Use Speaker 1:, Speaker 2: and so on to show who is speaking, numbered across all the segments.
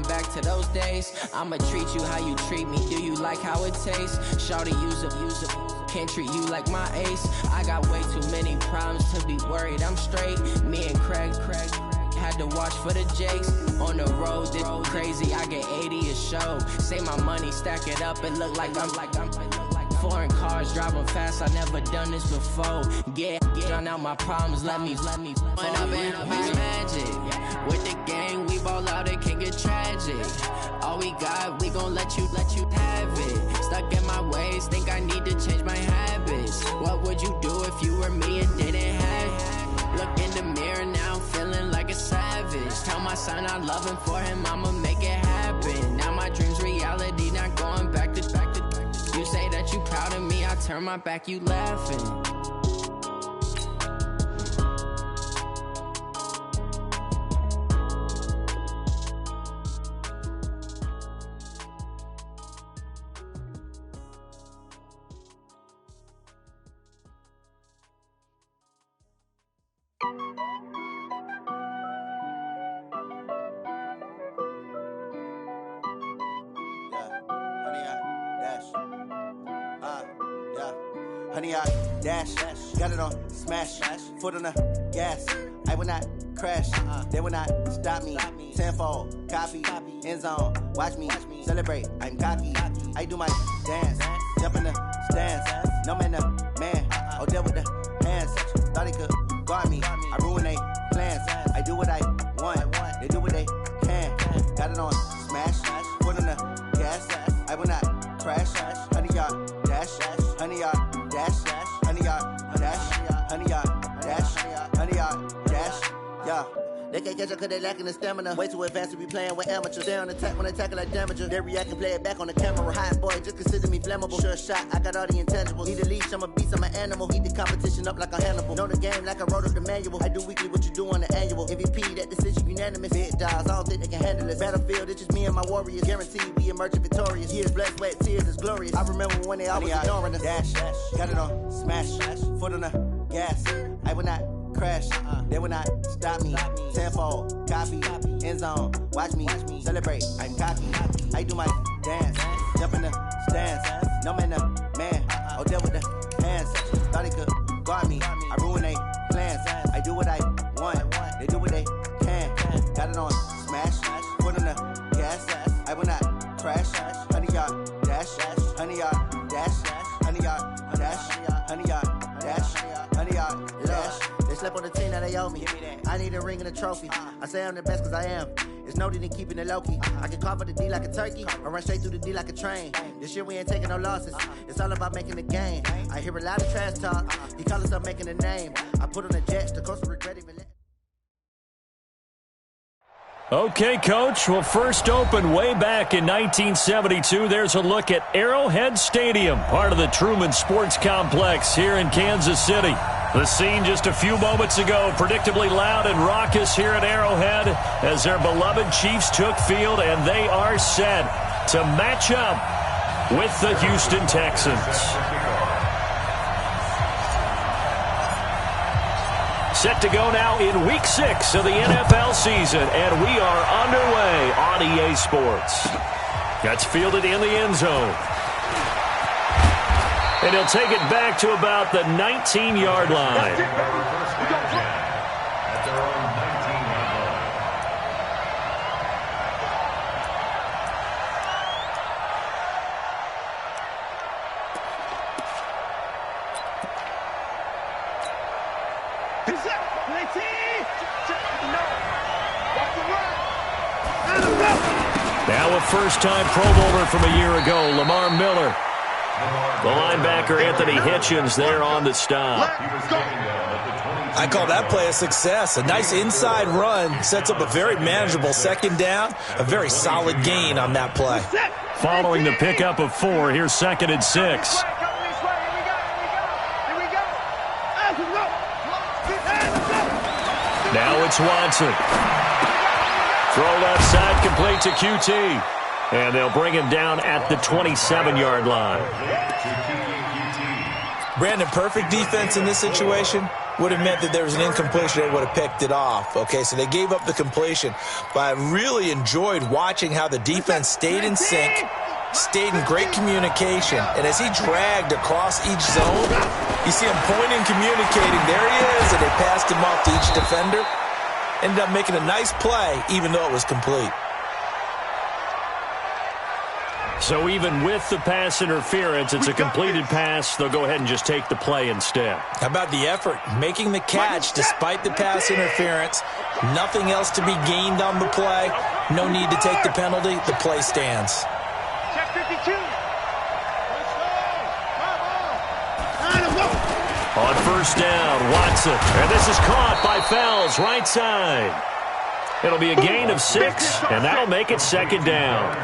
Speaker 1: back to those days. I'ma treat you how you treat me. Do you like how it tastes? Shawty, use up. Can't treat you like my ace. I got way too many problems to be worried. I'm straight. Me and Craig had to watch for the Jakes. On the road, this crazy. I get 80 a show. Say my money, stack it up. It look like I'm foreign cars driving fast. I never done this before. Get out my problems. Let me. When up and up is magic. With the gang, we ball out. It can get tragic. All we got, we gon' let you have it. Stuck in my ways, think I need to change my habits. What would you do if you were me and didn't have it? Look in the mirror now, I'm feeling like a savage. Tell my son I love him, for him I'ma make it happen. Now my dream's reality, not going back to. You say that you proud of me, I turn my back, you laughing.
Speaker 2: Honey, I dash, got it on smash, foot on the gas. I will not crash, they will not stop me. Tenfold, copy, end zone, watch me celebrate. I'm cocky, I do my dance, jump in the stands. No man, the man, oh, there with the hands. Thought he could guard me, I ruin they plans. I do what I want, they do what they can. Got it on smash, foot on the gas. I will not crash, honey, y'all dash, honey, y'all. Dash, honey, y'all, dash, honey, y'all, dash, honey, y'all, dash, yeah. They can't catch up cause they lacking the stamina. Way too advanced to be playing with amateurs. Stay on attack when they tackle like damager. They react and play it back on the camera. Hot boy, just consider me flammable. Sure shot, I got all the intangibles. Need a leash, I'm a beast, I'm an animal. Eat the competition up like a Hannibal. Know the game like I wrote up the manual. I do weekly what you do on the annual. MVP, that decision unanimous. Big dogs, I don't think they can handle this. Battlefield, it's just me and my warriors. Guaranteed we emerge victorious. Years, blood, sweat, tears, is glorious. I remember when they always ignoring us. Dash, got it on smash, foot on the gas. I will not crash, they will not stop me. Tenfold, copy, end zone, watch me celebrate. I'm cocky, I do my dance, jump in the stands. No man, the man, oh, there with the hands. Thought he could guard me, I ruin they plans. I do what I want, they do what they can. Got it on smash, foot on the gas. I will not crash, honey, y'all dash, honey, y'all dash, honey, y'all dash, honey, y'all dash, honey, y'all dash. They slept on the team that they owe me. I need a ring and a trophy. I say I'm the best cause I am. It's no need in keeping it low-key. I can carve up the D like a turkey or run straight through the D like a train. This year we ain't taking no losses. It's all about making the game. I hear a lot of trash talk. He call himself making a name. I put on the Jets. The coach will regret even let.
Speaker 3: Okay, Coach. Well, first opened way back in 1972. There's a look at Arrowhead Stadium, part of the Truman Sports Complex here in Kansas City. The scene just a few moments ago, predictably loud and raucous here at Arrowhead as their beloved Chiefs took field, and they are set to match up with the Houston Texans. Set to go now in Week 6 of the NFL season, and we are underway on EA Sports. That's fielded in the end zone. And he'll take it back to about the 19-yard line. Now a first-time Pro Bowler from a year ago, Lamar Miller. The linebacker, Anthony Hitchens, there on the stop.
Speaker 4: I call that play a success. A nice inside run sets up a very manageable second down. A very solid gain on that play.
Speaker 3: Following the pickup of 4, here's 2nd and 6. Now it's Watson. Throw left side, complete to QT. And they'll bring him down at the 27-yard line.
Speaker 4: Brandon, perfect defense in this situation. would have meant that there was an incompletion. They would have picked it off. Okay, so they gave up the completion. But I really enjoyed watching how the defense stayed in sync, stayed in great communication. And as he dragged across each zone, you see him pointing, communicating. There he is, and they passed him off to each defender. Ended up making a nice play, even though it was complete.
Speaker 3: So even with the pass interference, it's a completed pass. They'll go ahead and just take the play instead.
Speaker 4: How about the effort? Making the catch despite the pass interference. Nothing else to be gained on the play. No need to take the penalty. The play stands.
Speaker 5: Check 52.
Speaker 3: On first down, Watson. And this is caught by Fells, right side. It'll be a gain of 6, and that'll make it second down.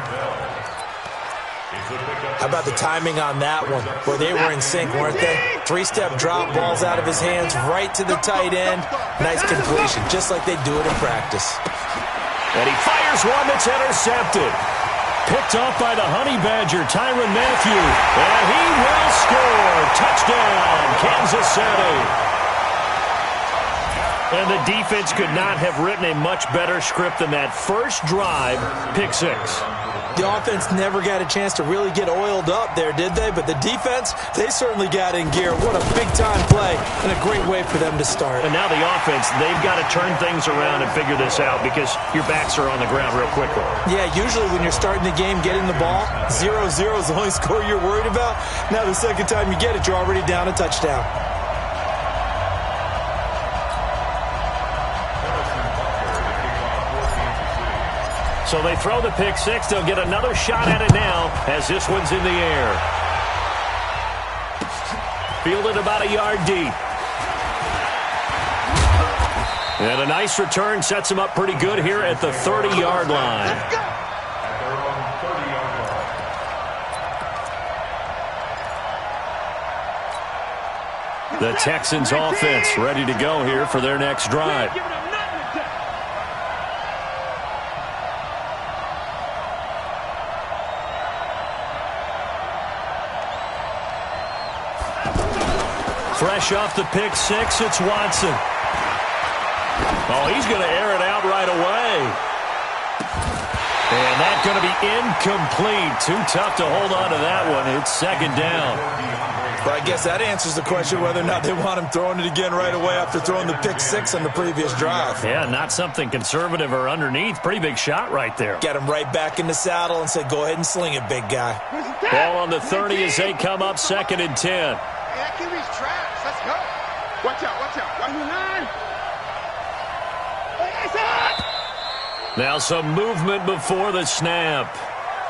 Speaker 4: How about the timing on that one? Where they were in sync, weren't they? 3-step drop, balls out of his hands, right to the tight end. Nice completion, just like they do it in practice.
Speaker 3: And he fires one that's intercepted. Picked off by the Honey Badger, Tyrann Mathieu. And he will score. Touchdown, Kansas City. And the defense could not have written a much better script than that first drive, pick 6.
Speaker 4: The offense never got a chance to really get oiled up there, did they? But the defense, they certainly got in gear. What a big-time play and a great way for them to start.
Speaker 3: And now the offense, they've got to turn things around and figure this out because your backs are on the ground real quickly.
Speaker 4: Yeah, usually when you're starting the game, getting the ball, 0-0 is the only score you're worried about. Now the second time you get it, you're already down a touchdown.
Speaker 3: So they throw the pick 6. They'll get another shot at it now as this one's in the air. Fielded about a yard deep. And a nice return sets him up pretty good here at the 30-yard line. The Texans offense ready to go here for their next drive. Fresh off the pick 6, it's Watson. Oh, he's going to air it out right away. And that's going to be incomplete. Too tough to hold on to that one. It's second down.
Speaker 4: But I guess that answers the question whether or not they want him throwing it again right away after throwing the pick 6 on the previous drive.
Speaker 3: Yeah, not something conservative or underneath. Pretty big shot right there.
Speaker 4: Get him right back in the saddle and say, go ahead and sling it, big guy.
Speaker 3: Ball on the 30 as they come up 2nd and 10.
Speaker 5: That QB's trash. Let's go. Watch out, watch out. 1-9.
Speaker 3: Now some movement before the snap.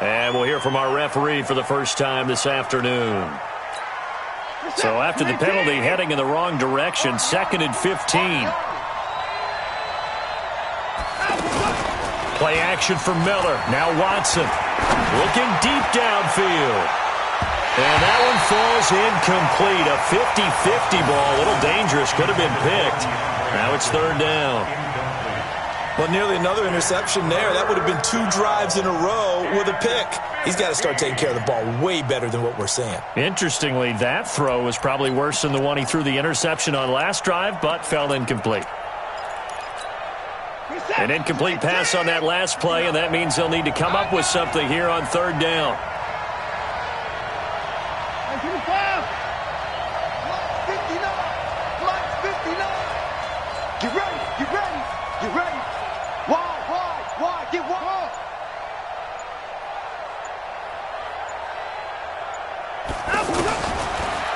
Speaker 3: And we'll hear from our referee for the first time this afternoon. So after the penalty, heading in the wrong direction, 2nd and 15. Play action for Miller. Now Watson looking deep downfield. And that one falls incomplete. A 50-50 ball. A little dangerous. Could have been picked. Now it's 3rd down.
Speaker 4: Well, nearly another interception there. That would have been 2 drives in a row with a pick. He's got to start taking care of the ball way better than what we're seeing.
Speaker 3: Interestingly, that throw was probably worse than the one he threw the interception on last drive, but fell incomplete. An incomplete pass on that last play, and that means they'll need to come up with something here on 3rd down.
Speaker 5: Get ready, get ready, get ready. Wide, get wide.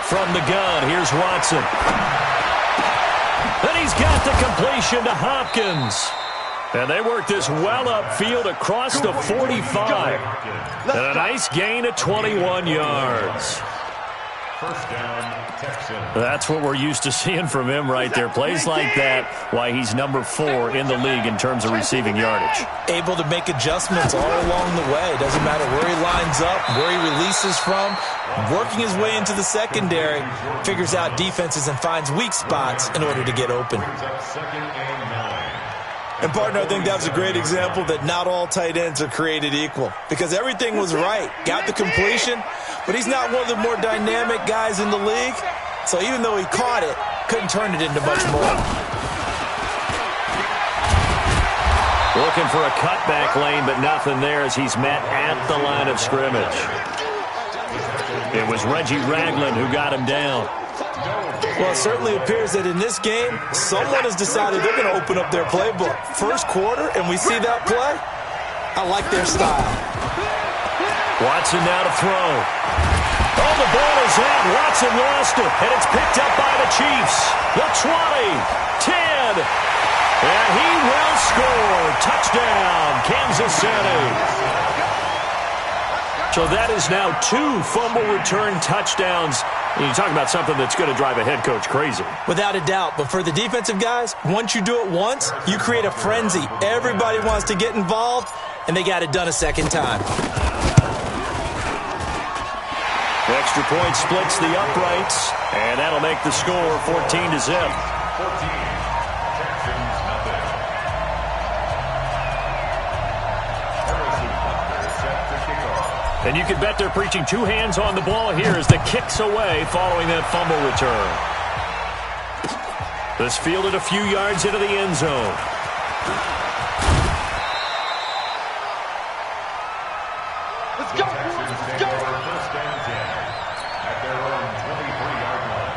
Speaker 3: From the gun, here's Watson. And he's got the completion to Hopkins. And they work this well upfield across the 45. And a nice gain of 21 yards.
Speaker 6: First down, Texans.
Speaker 3: That's what we're used to seeing from him right there. Plays like that, why he's number 4 in the league in terms of receiving yardage.
Speaker 4: Able to make adjustments all along the way. Doesn't matter where he lines up, where he releases from. Working his way into the secondary, figures out defenses and finds weak spots in order to get open.
Speaker 6: Second and 9.
Speaker 4: And, partner, I think that was a great example that not all tight ends are created equal. Because everything was right. Got the completion, but he's not one of the more dynamic guys in the league. So even though he caught it, couldn't turn it into much more.
Speaker 3: Looking for a cutback lane, but nothing there as he's met at the line of scrimmage. It was Reggie Ragland who got him down.
Speaker 4: Well, it certainly appears that in this game, someone has decided they're going to open up their playbook. First quarter, and we see that play. I like their style.
Speaker 3: Watson now to throw. Oh, the ball is out. Watson lost it, and it's picked up by the Chiefs. The 20, 10, and he will score. Touchdown, Kansas City. So that is now 2 fumble return touchdowns. You talk about something that's going to drive a head coach crazy.
Speaker 4: Without a doubt. But for the defensive guys, once you do it once, you create a frenzy. Everybody wants to get involved, and they got it done a second time.
Speaker 3: The extra point splits the uprights, and that'll make the score 14-0.
Speaker 6: 14. Texans nothing. Set to kick off.
Speaker 3: And you can bet they're preaching 2 hands on the ball here as the kick's away following that fumble return. This fielded a few yards into the end zone.
Speaker 5: Let's go.
Speaker 6: Texans take over first and 10 at their own 23-yard line.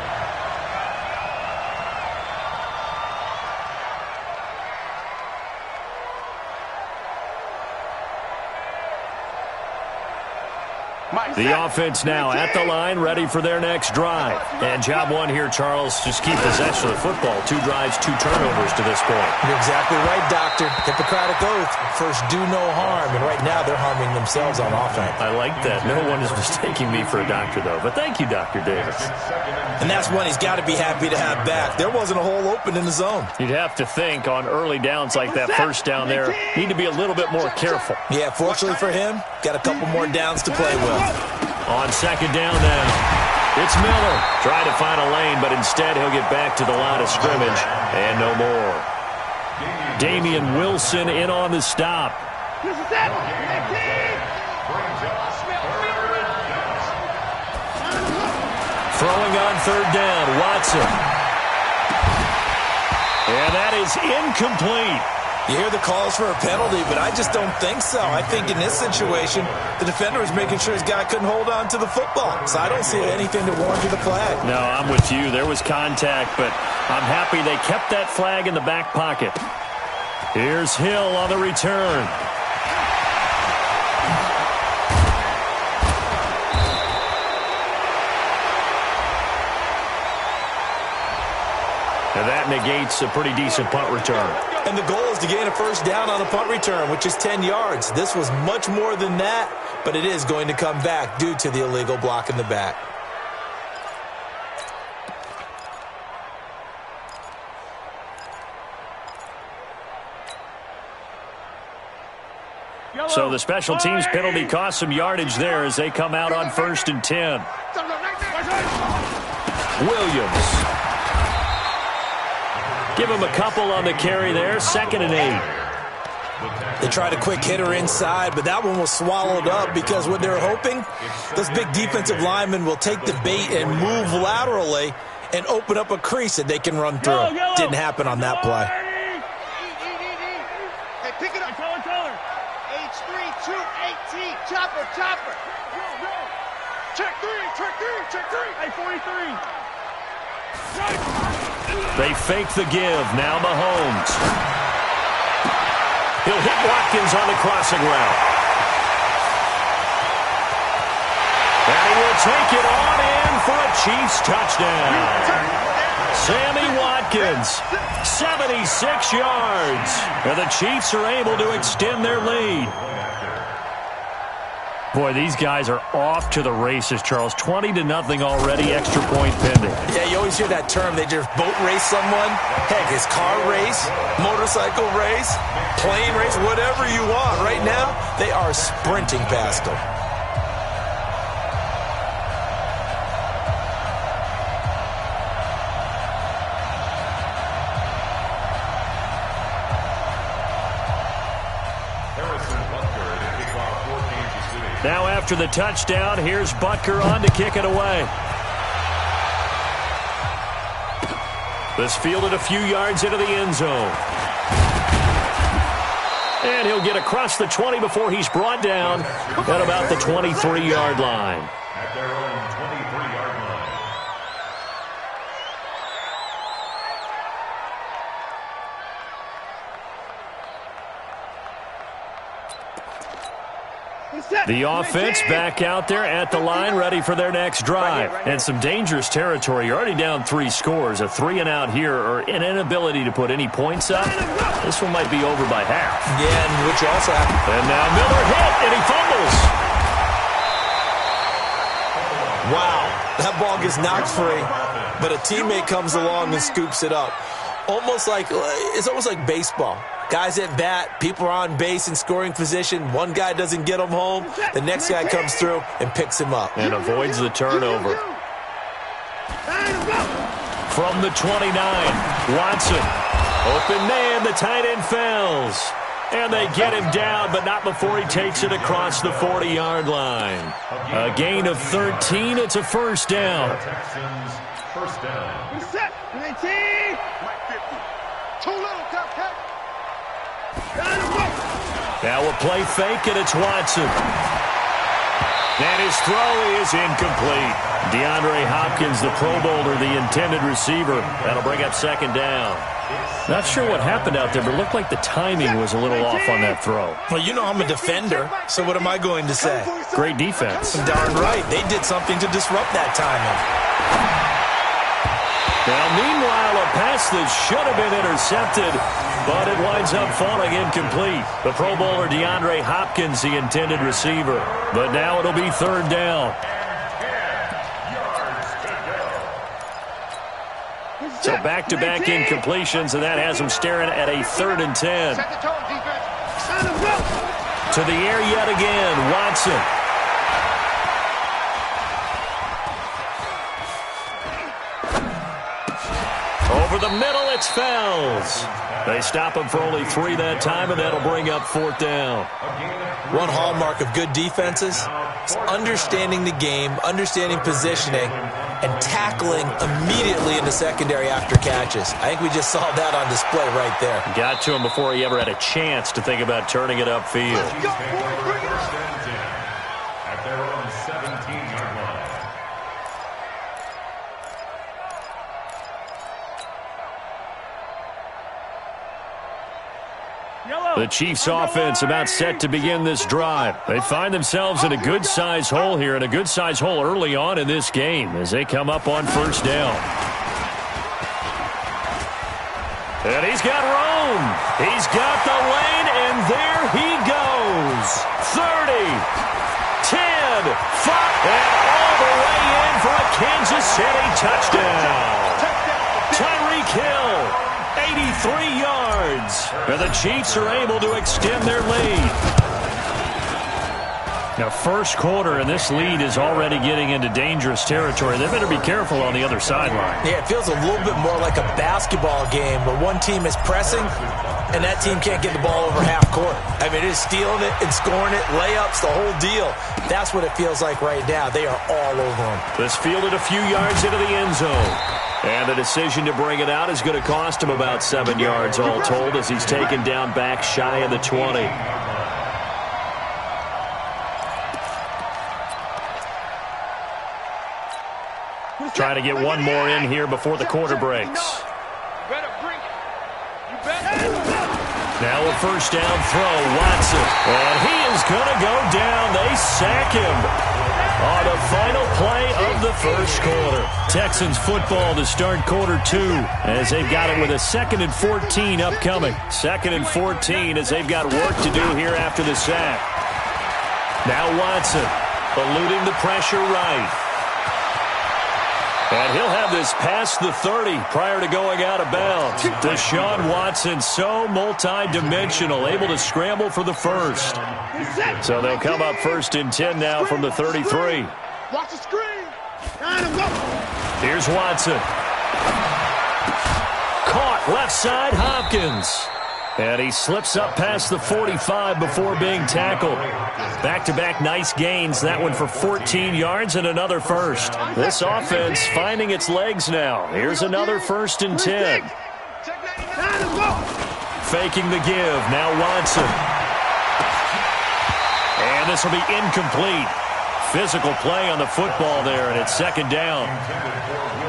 Speaker 3: The offense now at the line, ready for their next drive. And job one here, Charles, just keep possession of the football. 2 drives, 2 turnovers to this point.
Speaker 4: You're exactly right, Doctor. Hippocratic oath. First, do no harm. And right now, they're harming themselves on offense.
Speaker 3: I like that. No one is mistaking me for a doctor, though. But thank you, Dr. Davis.
Speaker 4: And that's one he's got to be happy to have back. There wasn't a hole open in the zone.
Speaker 3: You'd have to think on early downs like that first down there, need to be a little bit more careful.
Speaker 4: Yeah, fortunately for him, got a couple more downs to play with.
Speaker 3: On second down now, it's Miller. Trying to find a lane, but instead he'll get back to the line of scrimmage and no more. Damian Wilson in on the stop. Throwing on third down, Watson. And that is incomplete.
Speaker 4: You hear the calls for a penalty, but I just don't think so. I think in this situation, the defender was making sure his guy couldn't hold on to the football. So I don't see anything to warrant the flag.
Speaker 3: No, I'm with you. There was contact, but I'm happy they kept that flag in the back pocket. Here's Hill on the return. And that negates a pretty decent punt return.
Speaker 4: And the goal is to gain a first down on a punt return, which is 10 yards. This was much more than that, but it is going to come back due to the illegal block in the back.
Speaker 3: So the special teams penalty cost some yardage there as they come out on first and 10. Williams. Give him a couple on the carry there. Second and 8.
Speaker 4: They tried a quick hitter inside, but that one was swallowed up because what they're hoping, those big defensive linemen will take the bait and move laterally and open up a crease that they can run through. Didn't happen on that play.
Speaker 5: Hey, pick it up. H3, 218. Chopper. Check three. Hey, 43.
Speaker 3: They fake the give. Now Mahomes. He'll hit Watkins on the crossing route. And he will take it on in for a Chiefs touchdown. Sammy Watkins, 76 yards. And the Chiefs are able to extend their lead. Boy, these guys are off to the races, Charles. 20-0 already, extra point pending.
Speaker 4: Yeah, you always hear that term. They just boat race someone. Heck, it's car race, motorcycle race, plane race, whatever you want. Right now, they are sprinting past them.
Speaker 3: Now after the touchdown, here's Butker on to kick it away. This fielded a few yards into the end zone. And he'll get across the 20 before he's brought down at about the 23-yard line.
Speaker 6: At their own 23-yard line.
Speaker 3: The offense back out there at the line, ready for their next drive. And some dangerous territory. You're already down 3 scores. A 3-and-out here, or an inability to put any points up. This one might be over by half.
Speaker 4: Yeah, and which also happened.
Speaker 3: And now Miller hit, and he fumbles.
Speaker 4: Wow, that ball gets knocked free, but a teammate comes along and scoops it up. It's almost like baseball. Guys at bat, people are on base in scoring position. One guy doesn't get him home. The next guy comes through and picks him up.
Speaker 3: And avoids the turnover. From the 29, Watson. Open man, the tight end fails. And they get him down, but not before he takes it across the 40-yard line. A gain of 13. It's a first down.
Speaker 6: Texans, first down.
Speaker 5: Reset. 19. Too little, Cupcake.
Speaker 3: Now a play fake, and it's Watson. And his throw is incomplete. DeAndre Hopkins, the Pro Bowler, the intended receiver. That'll bring up second down. Not sure what happened out there, but it looked like the timing was a little off on that throw.
Speaker 4: Well, you know I'm a defender, so what am I going to say?
Speaker 3: Great defense.
Speaker 4: Darn right. They did something to disrupt that timing.
Speaker 3: Now, meanwhile, a pass that should have been intercepted, but it winds up falling incomplete. The Pro Bowler DeAndre Hopkins, the intended receiver. But now it'll be third down. So back-to-back incompletions, and that has him staring at a 3rd and 10. To the air yet again, Watson. Over the middle, it's Fells. They stop him for only 3 that time, and that'll bring up 4th down.
Speaker 4: One hallmark of good defenses is understanding the game, understanding positioning, and tackling immediately in the secondary after catches. I think we just saw that on display right there.
Speaker 3: Got to him before he ever had a chance to think about turning it upfield.
Speaker 6: At their own 17-yard line.
Speaker 3: The Chiefs offense about set to begin this drive. They find themselves in a good-sized hole here, and a good-sized hole early on in this game as they come up on first down. And he's got room. He's got the lane, and there he goes. 30, 10, 5, and all the way in for a Kansas City touchdown. Tyreek Hill. 83 yards. And the Chiefs are able to extend their lead. Now, first quarter, and this lead is already getting into dangerous territory. They better be careful on the other sideline.
Speaker 4: Yeah, it feels a little bit more like a basketball game where one team is pressing and that team can't get the ball over half court. I mean, it is stealing it and scoring it, layups, the whole deal. That's what it feels like right now. They are all over them.
Speaker 3: This fielded a few yards into the end zone. And the decision to bring it out is going to cost him about 7 yards all told as he's taken down back shy of the 20. Trying to get one more in here before the quarter breaks. Now a first down throw, Watson. And he is going to go down. They sack him on the final play of the first quarter. Texans football to start quarter 2 as they've got it with a 2nd and 14 upcoming. 2nd and 14 as they've got work to do here after the sack. Now Watson eluding the pressure right. And he'll have this past the 30 prior to going out of bounds. Deshaun Watson, so multi-dimensional, able to scramble for the first. So they'll come up 1st and 10 now from the 33.
Speaker 5: Watch the screen.
Speaker 3: Here's Watson. Caught left side, Hopkins. And he slips up past the 45 before being tackled. Back-to-back nice gains. That one for 14 yards and another first. This offense finding its legs now. Here's another 1st and 10. Faking the give. Now Watson. And this will be incomplete. Physical play on the football there, and it's 2nd down.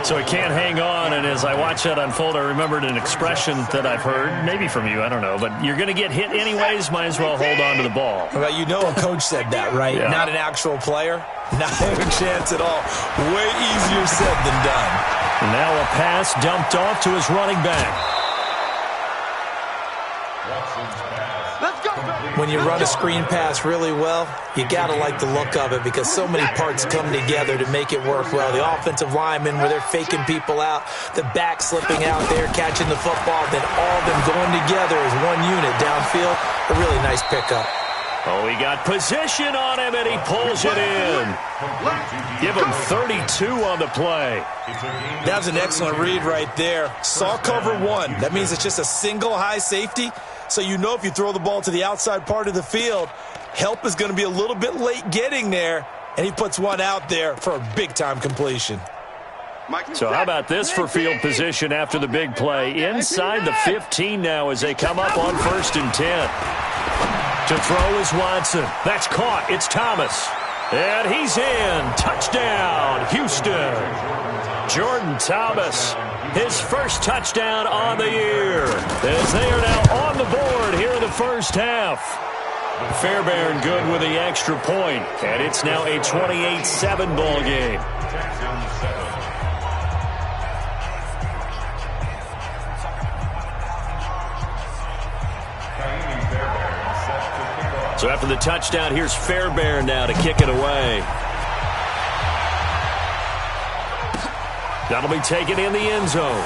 Speaker 3: So he can't hang on, and as I watch that unfold, I remembered an expression that I've heard, maybe from you, I don't know, but you're going to get hit anyways, might as well hold on to the ball.
Speaker 4: Well, you know a coach said that, right?
Speaker 3: Yeah.
Speaker 4: Not an actual player. Not a chance at all. Way easier said than done.
Speaker 3: Now a pass dumped off to his running back.
Speaker 4: When you run a screen pass really well, you got to like the look of it because so many parts come together to make it work well. The offensive linemen, where they're faking people out, the back slipping out there, catching the football, then all of them going together as one unit downfield. A really nice pickup.
Speaker 3: Oh, he got position on him, and he pulls it in. Give him 32 on the play.
Speaker 4: That was an excellent read right there. Saw cover 1. That means it's just a single high safety. So you know if you throw the ball to the outside part of the field, help is going to be a little bit late getting there, and he puts one out there for a big-time completion.
Speaker 3: So how about this for field position after the big play? Inside the 15 now as they come up on 1st and 10. To throw is Watson. That's caught. It's Thomas. And he's in. Touchdown, Houston. Jordan Thomas, his first touchdown on the year, as they are now on the board here in the first half. Fairbairn good with the extra point, and it's now a 28-7 ball game. So after the touchdown, here's Fairbairn now to kick it away. That'll be taken in the end zone.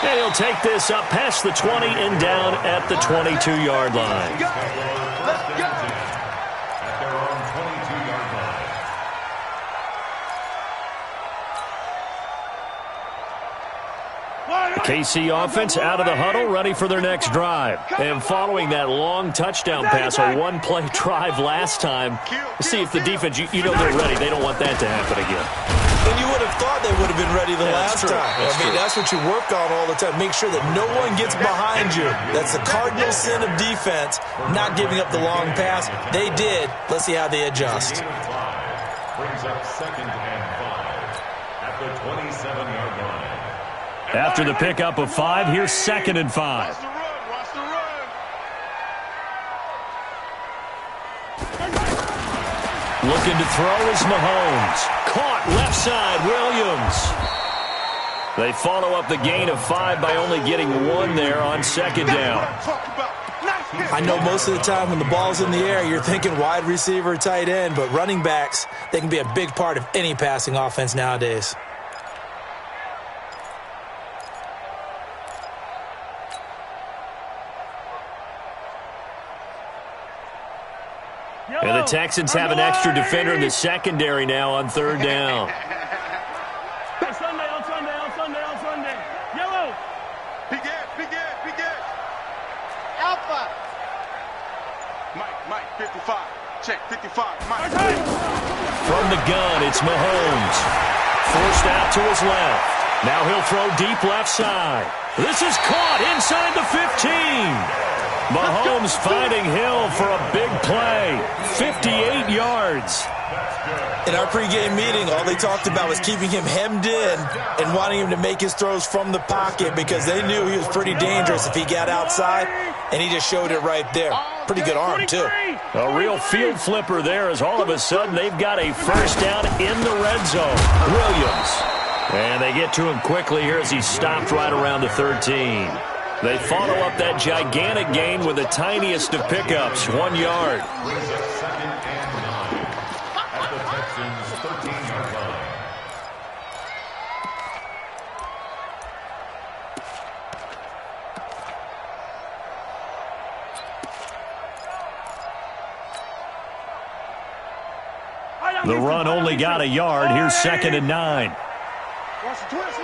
Speaker 3: And he'll take this up past the 20 and down at the 22-yard line.
Speaker 6: Let's go. At their own 22-yard line.
Speaker 3: The KC offense out of the huddle, ready for their next drive. And following that long touchdown pass, a one-play drive last time, see if the defense, you know they're ready. They don't want that to happen again.
Speaker 4: And you would have thought they would have been ready the last time. That's what you work on all the time. Make sure that no one gets behind you. That's the cardinal sin of defense, not giving up the long pass. They did. Let's see how they adjust.
Speaker 6: Brings up 2nd and 5 at the 27-yard line.
Speaker 3: After the pickup of 5, here's 2nd and 5.
Speaker 5: Watch the run.
Speaker 3: Looking to throw is Mahomes. Caught left side, Williams. They follow up the gain of 5 by only getting 1 there on 2nd down.
Speaker 4: I know most of the time when the ball's in the air, you're thinking wide receiver, tight end, but running backs, they can be a big part of any passing offense nowadays.
Speaker 3: And the Texans have an extra defender in the secondary now on 3rd down.
Speaker 5: On Sunday. Yellow. Big Ed. Alpha. Mike, 55. Check, 55. Mike.
Speaker 3: From the gun, it's Mahomes. Forced out to his left. Now he'll throw deep left side. This is caught inside the 15. Mahomes finding Hill for a big play. 58 yards.
Speaker 4: In our pregame meeting, all they talked about was keeping him hemmed in and wanting him to make his throws from the pocket because they knew he was pretty dangerous if he got outside, and he just showed it right there. Pretty good arm, too.
Speaker 3: A real field flipper there as all of a sudden they've got a first down in the red zone. Williams. And they get to him quickly here as he stopped right around the 13. They follow up that gigantic gain with the tiniest of pickups, 1 yard. The run only got a yard. Here's 2nd and 9.
Speaker 5: Watch the twist.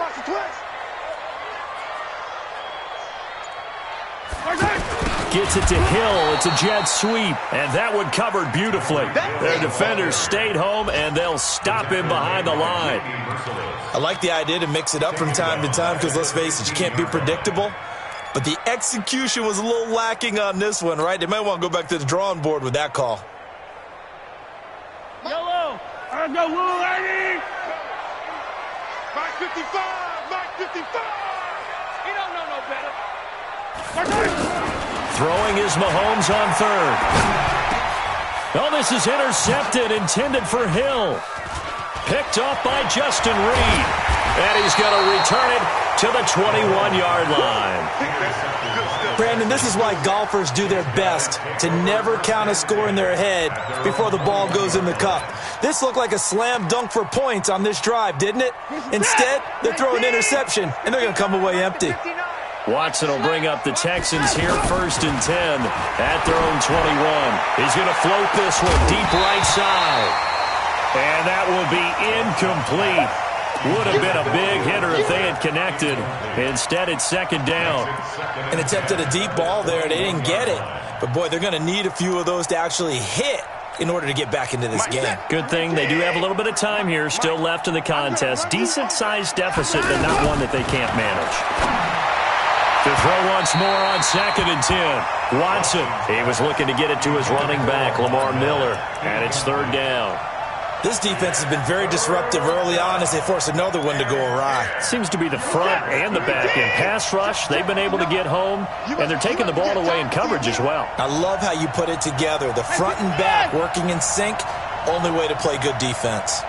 Speaker 3: gets it to Hill. It's a jet sweep, and that one covered beautifully. Their defenders stayed home, and they'll stop him behind the line.
Speaker 4: I like the idea to mix it up from time to time because, let's face it, you can't be predictable. But the execution was a little lacking on this one, right? They might want to go back to the drawing board with that call.
Speaker 5: Yellow! I go, Will, lady! Mike 55! Mike 55! He don't know no better.
Speaker 3: Throwing is Mahomes on third. Oh, this is intercepted, intended for Hill. Picked off by Justin Reed. And he's going to return it to the 21-yard line.
Speaker 4: Brandon, this is why golfers do their best to never count a score in their head before the ball goes in the cup. This looked like a slam dunk for points on this drive, didn't it? Instead, they're throwing an interception, and they're going to come away empty.
Speaker 3: Watson will bring up the Texans here, 1st and 10 at their own 21. He's going to float this one deep right side. And that will be incomplete. Would have been a big hitter if they had connected. Instead, it's 2nd down.
Speaker 4: An attempt at a deep ball there. They didn't get it. But, boy, they're going to need a few of those to actually hit in order to get back into this game.
Speaker 3: Good thing they do have a little bit of time here still left in the contest. Decent-sized deficit, but not one that they can't manage. To throw once more on 2nd and 10. Watson, he was looking to get it to his running back, Lamar Miller, and it's 3rd down.
Speaker 4: This defense has been very disruptive early on as they force another one to go awry.
Speaker 3: Seems to be the front and the back. In pass rush, they've been able to get home, and they're taking the ball away in coverage as well.
Speaker 4: I love how you put it together. The front and back working in sync, only way to play good defense.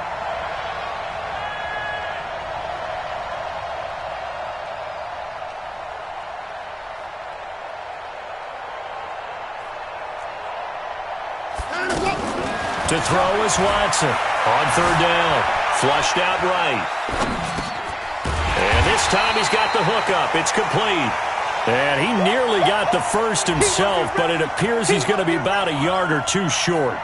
Speaker 3: To throw is Watson on 3rd down. Flushed out right. And this time he's got the hook up. It's complete. And he nearly got the first himself, but it appears he's going to be about a yard or two short.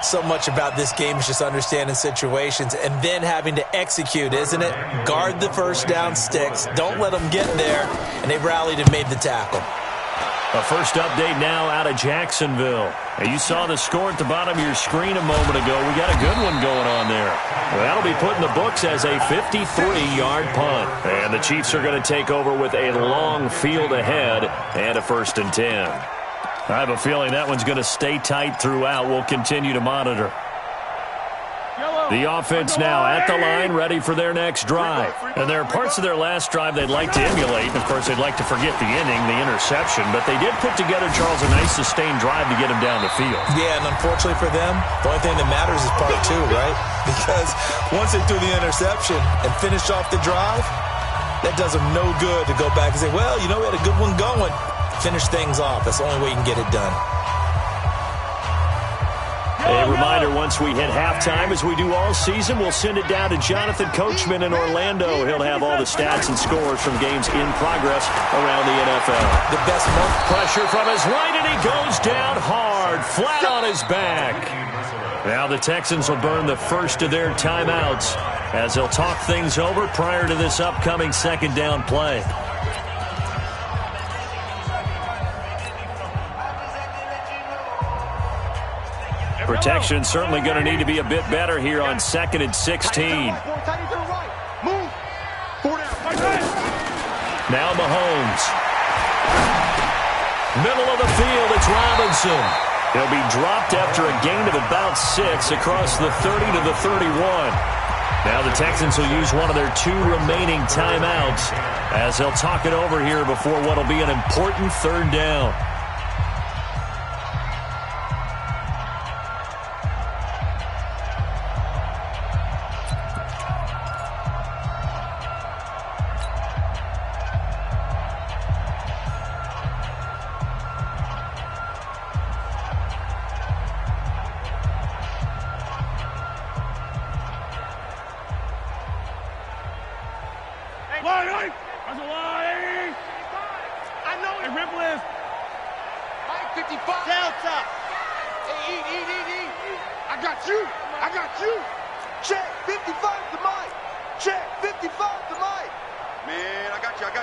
Speaker 4: So much about this game is just understanding situations and then having to execute, isn't it? Guard the first down sticks. Don't let them get there. And they rallied and made the tackle.
Speaker 3: A first update now out of Jacksonville. You saw the score at the bottom of your screen a moment ago. We got a good one going on there. Well, that'll be put in the books as a 53-yard punt. And the Chiefs are going to take over with a long field ahead and a 1st and 10. I have a feeling that one's going to stay tight throughout. We'll continue to monitor. The offense now at the line, ready for their next drive. And there are parts of their last drive they'd like to emulate. Of course, they'd like to forget the inning, the interception. But they did put together, Charles, a nice sustained drive to get him down the field.
Speaker 4: Yeah, and unfortunately for them, the only thing that matters is part 2, right? Because once they threw the interception and finished off the drive, that does them no good to go back and say, well, you know, we had a good one going. Finish things off. That's the only way you can get it done.
Speaker 3: A reminder, once we hit halftime, as we do all season, we'll send it down to Jonathan Coachman in Orlando. He'll have all the stats and scores from games in progress around the NFL.
Speaker 4: The best month.
Speaker 3: Pressure from his right, and he goes down hard, flat on his back. Now the Texans will burn the first of their timeouts as they'll talk things over prior to this upcoming 2nd down play. Protection certainly going to need to be a bit better here on 2nd and 16. Now Mahomes. Middle of the field, it's Robinson. He'll be dropped after a gain of about 6 across the 30 to the 31. Now the Texans will use one of their 2 remaining timeouts as they'll talk it over here before what will be an important 3rd down.
Speaker 5: Man, I got you.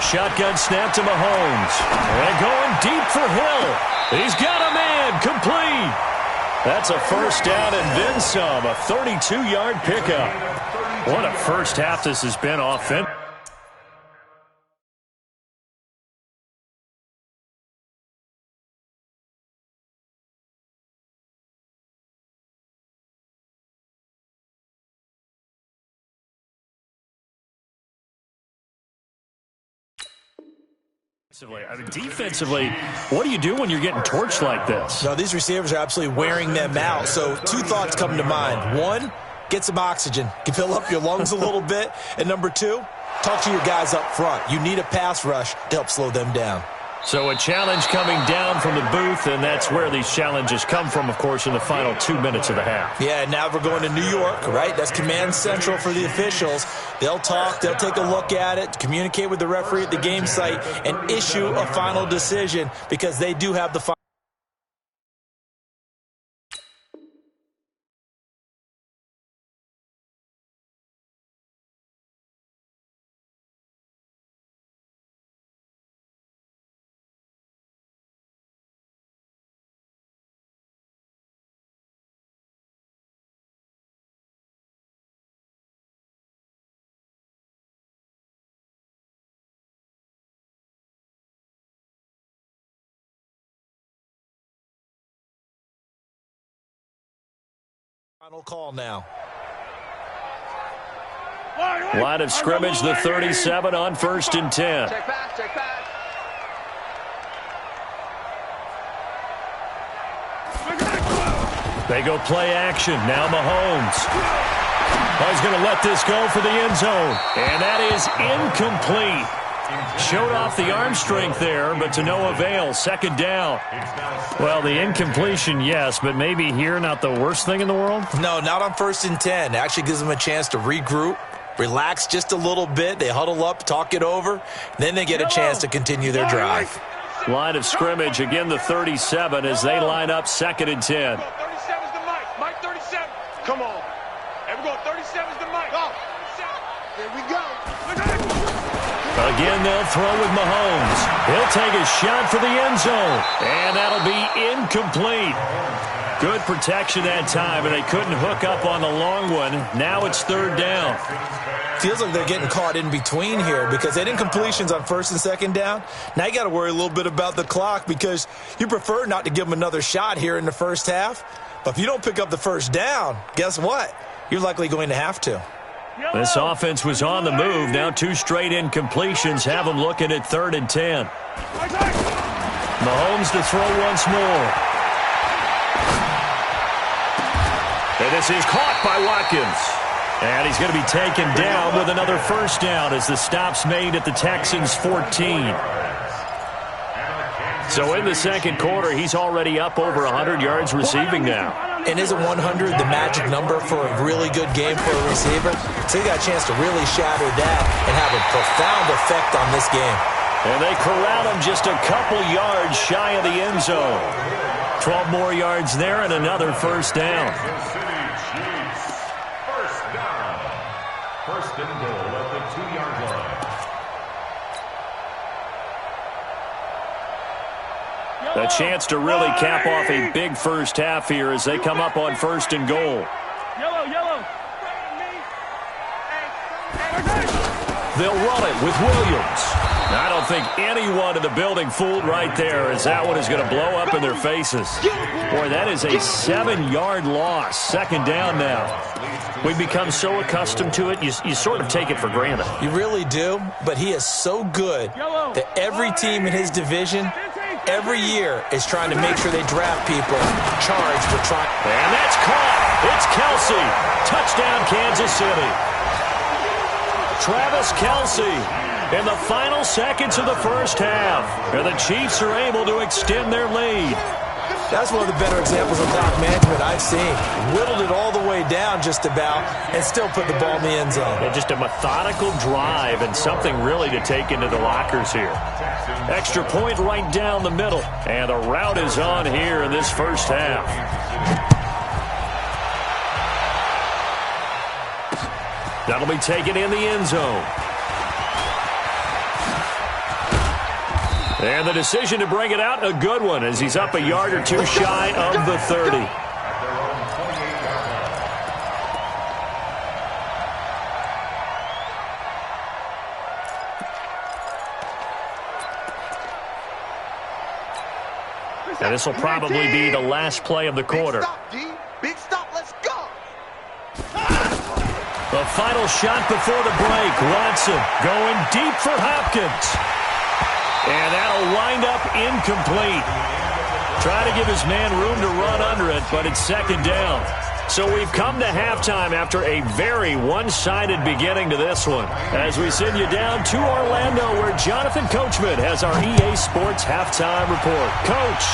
Speaker 3: Shotgun snap to Mahomes. And going deep for Hill. He's got a man. Complete. That's a first down and then some. A 32-yard pickup. What a first half this has been offensively. I mean, defensively, what do you do when you're getting torched like this?
Speaker 4: No, these receivers are absolutely wearing them out. So two thoughts come to mind. One, get some oxygen. You fill up your lungs a little bit. And number two, talk to your guys up front. You need a pass rush to help slow them down.
Speaker 3: So a challenge coming down from the booth, and that's where these challenges come from, of course, in the final 2 minutes of the half.
Speaker 4: Yeah, now we're going to New York, right? That's command central for the officials. They'll talk, they'll take a look at it, communicate with the referee at the game site, and issue a final decision because they do have the final. Final call now.
Speaker 3: Line of scrimmage, the 37 on 1st and 10.
Speaker 7: Check back, check back.
Speaker 3: They go play action. Now Mahomes. Oh, he's going to let this go for the end zone. And that is incomplete. Showed off the arm strength there, but to no avail. Second down. Well, the incompletion, yes, but maybe here not the worst thing in the world?
Speaker 4: No, not on 1st and 10. It actually gives them a chance to regroup, relax just a little bit. They huddle up, talk it over. Then they get a chance to continue their drive.
Speaker 3: Line of scrimmage, again the 37 as they line up 2nd and 10.
Speaker 5: 37's the Mike. Mike 37. Come on. There we go. 37's the Mike. Go. Here we go.
Speaker 3: Again, they'll throw with Mahomes. He'll take a shot for the end zone. And that'll be incomplete. Good protection that time, and they couldn't hook up on the long one. Now it's 3rd down.
Speaker 4: Feels like they're getting caught in between here because they didn't completions on 1st and 2nd down. Now you got to worry a little bit about the clock because you prefer not to give them another shot here in the first half. But if you don't pick up the first down, guess what? You're likely going to have to.
Speaker 3: This offense was on the move. Now 2 straight incompletions have them looking at 3rd and 10. Mahomes to throw once more. And this is caught by Watkins. And he's going to be taken down with another first down as the stop's made at the Texans' 14. So in the second quarter, he's already up over 100 yards receiving now.
Speaker 4: And isn't 100 the magic number for a really good game for a receiver? So he got a chance to really shatter that and have a profound effect on this game.
Speaker 3: And they corral him just a couple yards shy of the end zone. 12 more yards there and another first down.
Speaker 6: First down. First and goal at the 2-yard line.
Speaker 3: A chance to really cap off a big first half here as they come up on 1st and goal.
Speaker 5: Yellow.
Speaker 3: They'll run it with Williams. I don't think anyone in the building fooled right there as that one is going to blow up in their faces. Boy, that is a 7-yard loss. 2nd down now. We've become so accustomed to it, you sort of take it for granted.
Speaker 4: You really do, but he is so good that every team in his division every year is trying to make sure they draft people charged with trying.
Speaker 3: And that's caught. It's Kelsey. Touchdown, Kansas City. Travis Kelsey in the final seconds of the first half. And the Chiefs are able to extend their lead.
Speaker 4: That's one of the better examples of clock management I've seen. Whittled it all the way down just about and still put the ball in the end zone.
Speaker 3: And just a methodical drive and something really to take into the lockers here. Extra point right down the middle. And the route is on here in this first half. That'll be taken in the end zone. And the decision to bring it out, a good one, as he's up a yard or two shy of the 30. And this will probably be the last play of the quarter.
Speaker 5: Big stop, let's go.
Speaker 3: The final shot before the break. Watson going deep for Hopkins. And that'll wind up incomplete. Try to give his man room to run under it, but it's second down. So we've come to halftime after a very one-sided beginning to this one. As we send you down to Orlando, where Jonathan Coachman has our EA Sports halftime report. Coach.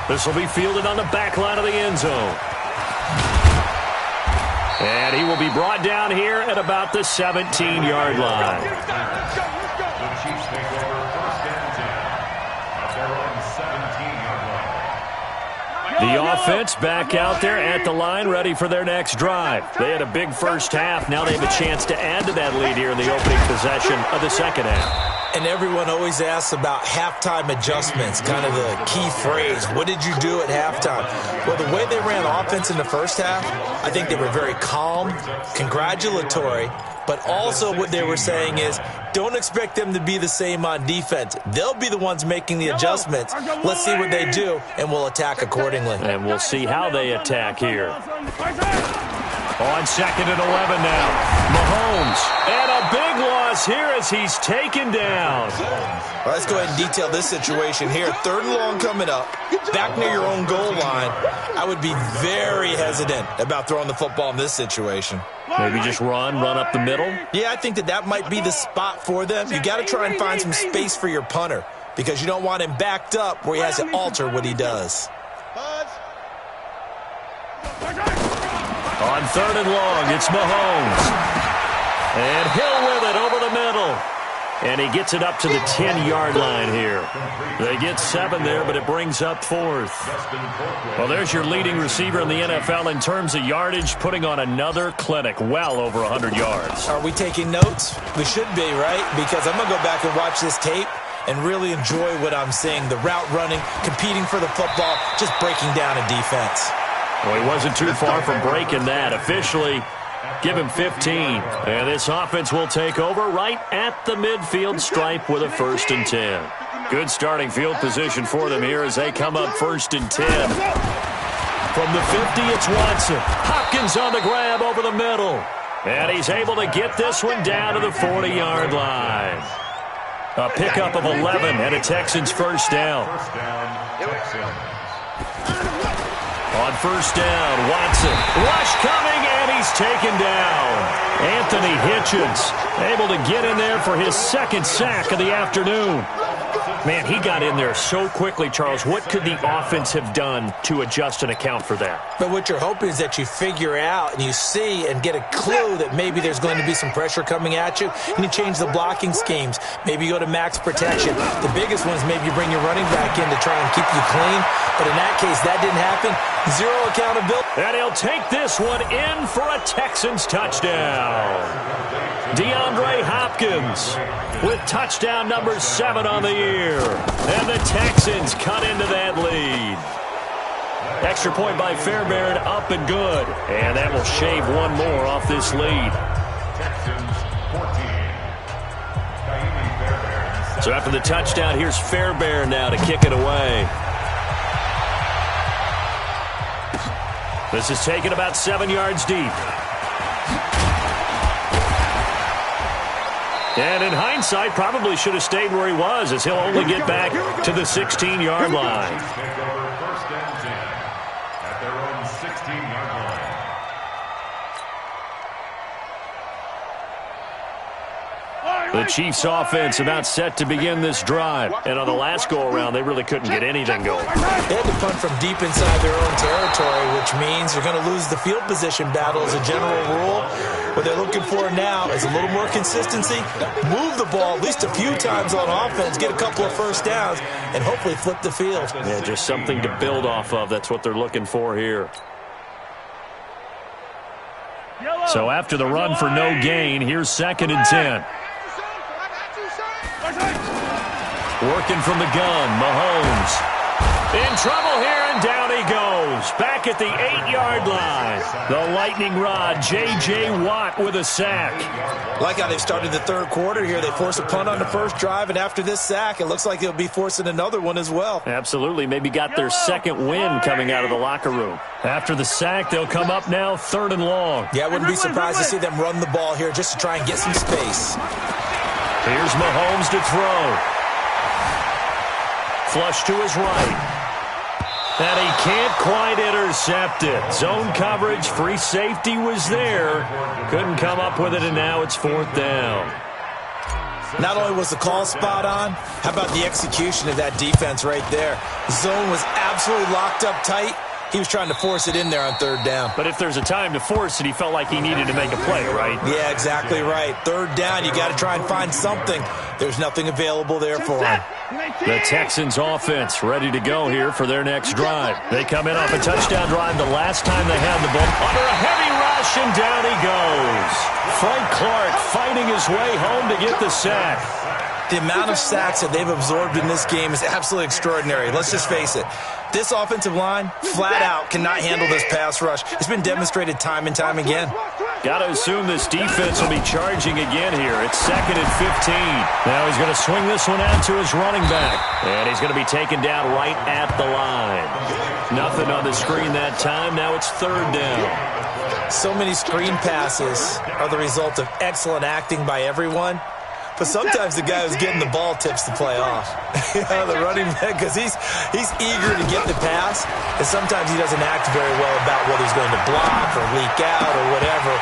Speaker 3: This will be fielded on the back line of the end zone. And he will be brought down here at about the 17-yard line.
Speaker 6: The Chiefs take over first and 10 at their own 17-yard line.
Speaker 3: The offense back out there at the line, ready for their next drive. They had a big first half. Now they have a chance to add to that lead here in the opening possession of the second half.
Speaker 4: And everyone always asks about halftime adjustments, kind of the key phrase. What did you do at halftime? Well, the way they ran offense in the first half, I think they were very calm, congratulatory, but also what they were saying is don't expect them to be the same on defense. They'll be the ones making the adjustments. Let's see what they do, and we'll attack accordingly.
Speaker 3: And we'll see how they attack here. On second and 11 now. Mahomes. And a big loss here as he's taken down.
Speaker 4: Well, let's go ahead and detail this situation here. Third and long coming up. Back near your own goal line. I would be very hesitant about throwing the football in this situation.
Speaker 3: Maybe just run up the middle?
Speaker 4: Yeah, I think that might be the spot for them. You got to try and find some space for your punter because you don't want him backed up where he has to alter what he does.
Speaker 3: On third and long, it's Mahomes. And Hill with it over the middle. And he gets it up to the 10-yard line here. They get 7 there, but it brings up fourth. Well, there's your leading receiver in the NFL in terms of yardage, putting on another clinic, well over 100 yards.
Speaker 4: Are we taking notes? We should be, right? Because I'm going to go back and watch this tape and really enjoy what I'm seeing. The route running, competing for the football, just breaking down a defense.
Speaker 3: Well, he wasn't too far from breaking that. Officially, give him 15. And this offense will take over right at the midfield stripe with a 1st and 10. Good starting field position for them here as they come up 1st and 10. From the 50, it's Watson. Hopkins on the grab over the middle. And he's able to get this one down to the 40-yard line. A pickup of 11 and a Texans first down. On first down, Watson. Rush coming, and he's taken down. Anthony Hitchens able to get in there for his 2nd sack of the afternoon. Man, he got in there so quickly, Charles. What could the offense have done to adjust and account for that?
Speaker 4: But what you're hoping is that you figure out and you see and get a clue that maybe there's going to be some pressure coming at you, and you change the blocking schemes. Maybe you go to max protection. The biggest one is maybe you bring your running back in to try and keep you clean. But in that case, that didn't happen. Zero accountability.
Speaker 3: And he'll take this one in for a Texans touchdown. DeAndre Hopkins with touchdown number 7 on the year. And the Texans cut into that lead. Extra point by Fairbairn, up and good. And that will shave one more off this lead.
Speaker 6: Texans 14.
Speaker 3: So after the touchdown, here's Fairbairn now to kick it away. This is taken about 7 yards deep. And in hindsight, probably should have stayed where he was, as he'll only get back to the 16-yard line.
Speaker 6: Take over first and 10 at their own 16-yard line.
Speaker 3: The Chiefs offense about set to begin this drive. And on the last go-around, they really couldn't get anything going.
Speaker 4: They had to punt from deep inside their own territory, which means you're going to lose the field position battle as a general rule. What they're looking for now is a little more consistency, move the ball at least a few times on offense, get a couple of first downs, and hopefully flip the field.
Speaker 3: Yeah, just something to build off of. That's what they're looking for here. So after the run for no gain, here's 2nd and 10. Working from the gun, Mahomes. In trouble here, and down he goes. Back at the 8-yard line. The lightning rod, J.J. Watt with a sack.
Speaker 4: Like how they started the third quarter here. They forced a punt on the first drive, and after this sack, it looks like they'll be forcing another one as well.
Speaker 3: Absolutely. Maybe got their second win coming out of the locker room. After the sack, they'll come up now 3rd and long.
Speaker 4: Yeah, I wouldn't be surprised to see them run the ball here just to try and get some space.
Speaker 3: Here's Mahomes to throw. Flush to his right. And he can't quite intercept it. Zone coverage, free safety was there. Couldn't come up with it, and now it's 4th down.
Speaker 4: Not only was the call spot on, how about the execution of that defense right there? Zone was absolutely locked up tight. He was trying to force it in there on 3rd down.
Speaker 3: But if there's a time to force it, he felt like he needed to make a play, right?
Speaker 4: Yeah, exactly right. 3rd down, you got to try and find something. There's nothing available there for him.
Speaker 3: The Texans offense ready to go here for their next drive. They come in off a touchdown drive the last time they had the ball. Under a heavy rush, and down he goes. Frank Clark fighting his way home to get the sack.
Speaker 4: The amount of sacks that they've absorbed in this game is absolutely extraordinary. Let's just face it. This offensive line, flat out, cannot handle this pass rush. It's been demonstrated time and time again.
Speaker 3: Got to assume this defense will be charging again here. It's 2nd and 15. Now he's going to swing this one out to his running back. And he's going to be taken down right at the line. Nothing on the screen that time. Now it's 3rd down.
Speaker 4: So many screen passes are the result of excellent acting by everyone. But sometimes the guy who's getting the ball tips the play off. The running back, because he's eager to get the pass, and sometimes he doesn't act very well about whether he's going to block or leak out or whatever.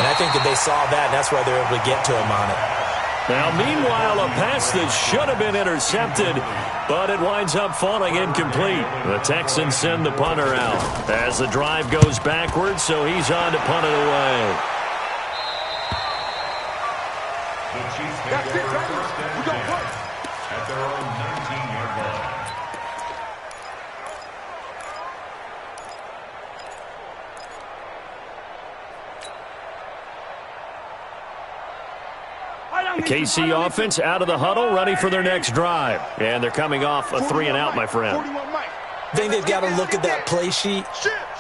Speaker 4: And I think that they saw that, and that's why they're able to get to him on it.
Speaker 3: Now, meanwhile, a pass that should have been intercepted, but it winds up falling incomplete. The Texans send the punter out as the drive goes backwards, so he's on to punt it away.
Speaker 6: The Chiefs make their first and 10 at their own 19-yard line.
Speaker 3: The KC offense out of the huddle, ready for their next drive. And they're coming off a 3-and-out, my friend.
Speaker 4: I think they've got to look at that play sheet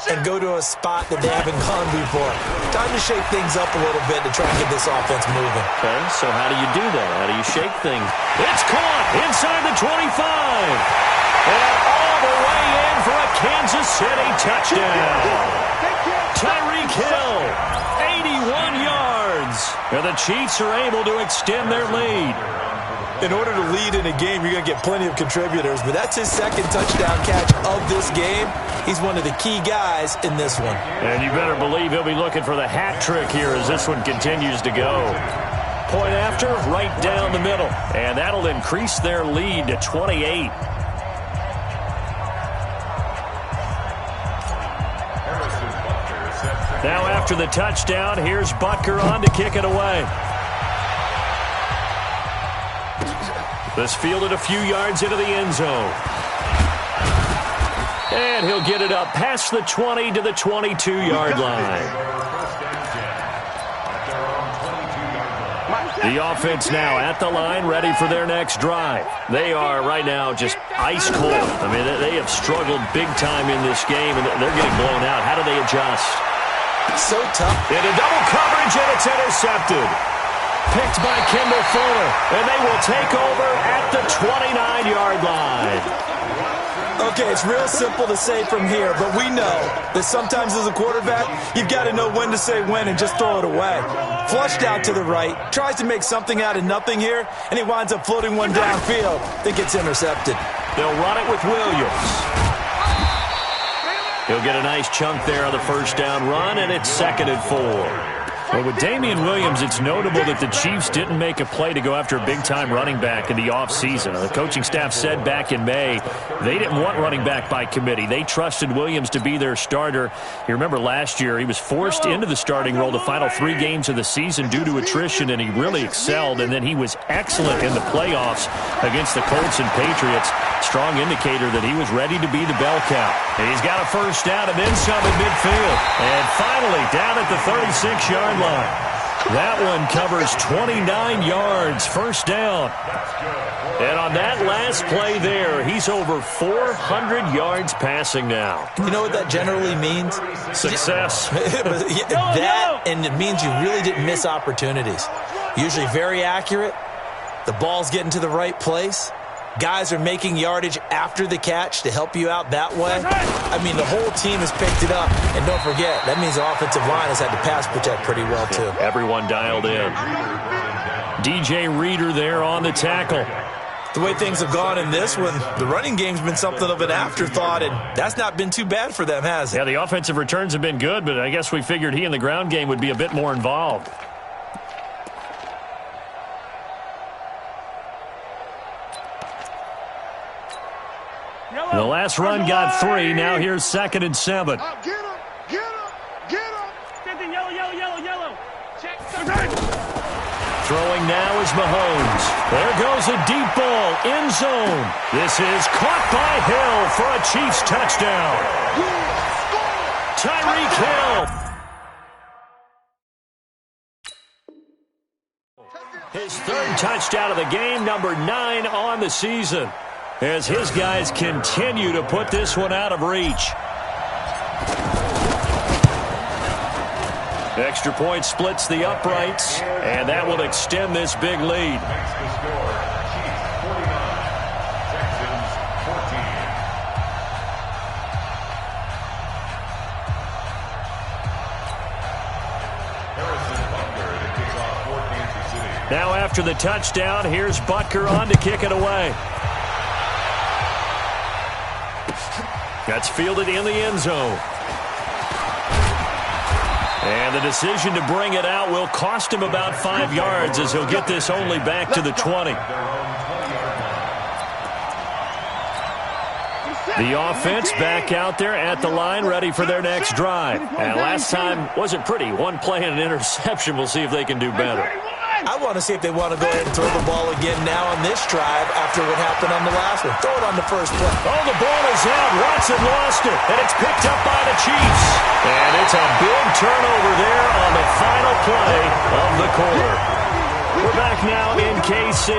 Speaker 4: and go to a spot that they haven't gone before. Time to shake things up a little bit to try and get this offense moving.
Speaker 3: Okay, so how do you do that? How do you shake things? It's caught inside the 25. And all the way in for a Kansas City touchdown. Tyreek Hill, 81 yards. And the Chiefs are able to extend their lead.
Speaker 4: In order to lead in a game, you're going to get plenty of contributors, but that's his second touchdown catch of this game. He's one of the key guys in this one.
Speaker 3: And you better believe he'll be looking for the hat trick here as this one continues to go. Point after, right down the middle. And that'll increase their lead to 28. Now after the touchdown, here's Butker on to kick it away. This fielded a few yards into the end zone. And he'll get it up past the 20 to the 22-yard line. The offense now at the line, ready for their next drive. They are right now just ice cold. I mean, they have struggled big time in this game, and they're getting blown out. How do they adjust?
Speaker 4: So tough.
Speaker 3: Into double coverage, and it's intercepted. Picked by Kendall Fuller, and they will take over at the 29-yard line.
Speaker 4: Okay, it's real simple to say from here, but we know that sometimes as a quarterback, you've got to know when to say when and just throw it away. Flushed out to the right, tries to make something out of nothing here, and he winds up floating one downfield that gets intercepted.
Speaker 3: They'll run it with Williams. He'll get a nice chunk there on the first down run, and it's 2nd and 4. Well, with Damian Williams, it's notable that the Chiefs didn't make a play to go after a big-time running back in the offseason. The coaching staff said back in May they didn't want running back by committee. They trusted Williams to be their starter. You remember last year he was forced into the starting role the final 3 games of the season due to attrition, and he really excelled. And then he was excellent in the playoffs against the Colts and Patriots. Strong indicator that he was ready to be the bell cow. And he's got a first down and then some at midfield. And finally, down at the 36-yard line. That one covers 29 yards, first down. And on that last play there, he's over 400 yards passing now.
Speaker 4: You know what that generally means?
Speaker 3: Success.
Speaker 4: That, and it means you really didn't miss opportunities. Usually very accurate. The ball's getting to the right place. Guys are making yardage after the catch to help you out that way. I mean, the whole team has picked it up. And don't forget, that means the offensive line has had to pass protect pretty well, too.
Speaker 3: Everyone dialed in. DJ Reader there on the tackle.
Speaker 4: The way things have gone in this one, the running game's been something of an afterthought, and that's not been too bad for them, has it?
Speaker 3: Yeah, the offensive returns have been good, but I guess we figured he in the ground game would be a bit more involved. The last run got 3. Now here's 2nd and 7.
Speaker 5: Get him! Get him! Get him! Yellow! Check.
Speaker 3: Throwing now is Mahomes. There goes a deep ball, end zone. This is caught by Hill for a Chiefs touchdown. Tyreek Hill. His 3rd touchdown of the game, number 9 on the season, as his guys continue to put this one out of reach. Extra point splits the uprights, and that will extend this big lead.
Speaker 6: Makes the score Chiefs 49, Texans 14. Harrison Butker to kick off for Kansas City.
Speaker 3: Now after the touchdown, here's Butker on to kick it away. That's fielded in the end zone. And the decision to bring it out will cost him about 5 yards as he'll get this only back to the 20. The offense back out there at the line, ready for their next drive. And last time wasn't pretty. One play and an interception. We'll see if they can do better.
Speaker 4: I want to see if they want to go ahead and throw the ball again now on this drive after what happened on the last one. Throw it on the first play.
Speaker 3: Oh, the ball is out. Watson lost it, and it's picked up by the Chiefs. And it's a big turnover there on the final play of the quarter. We're back now in KC.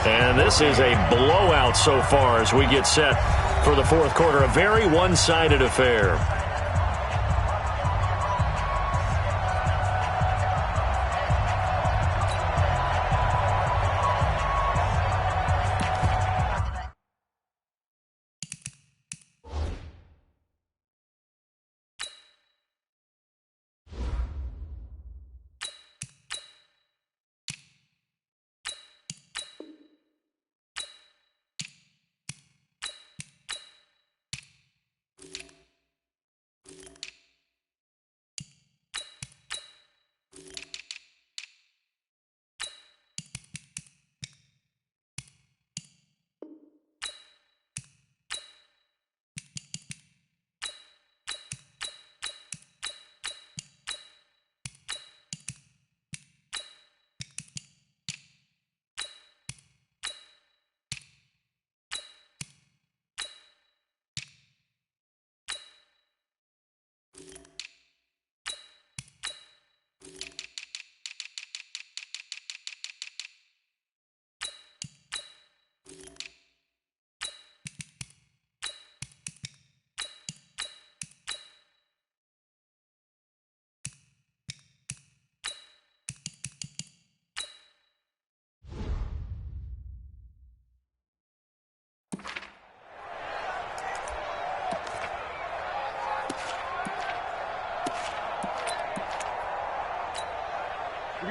Speaker 3: And this is a blowout so far as we get set for the 4th quarter. A very one-sided affair.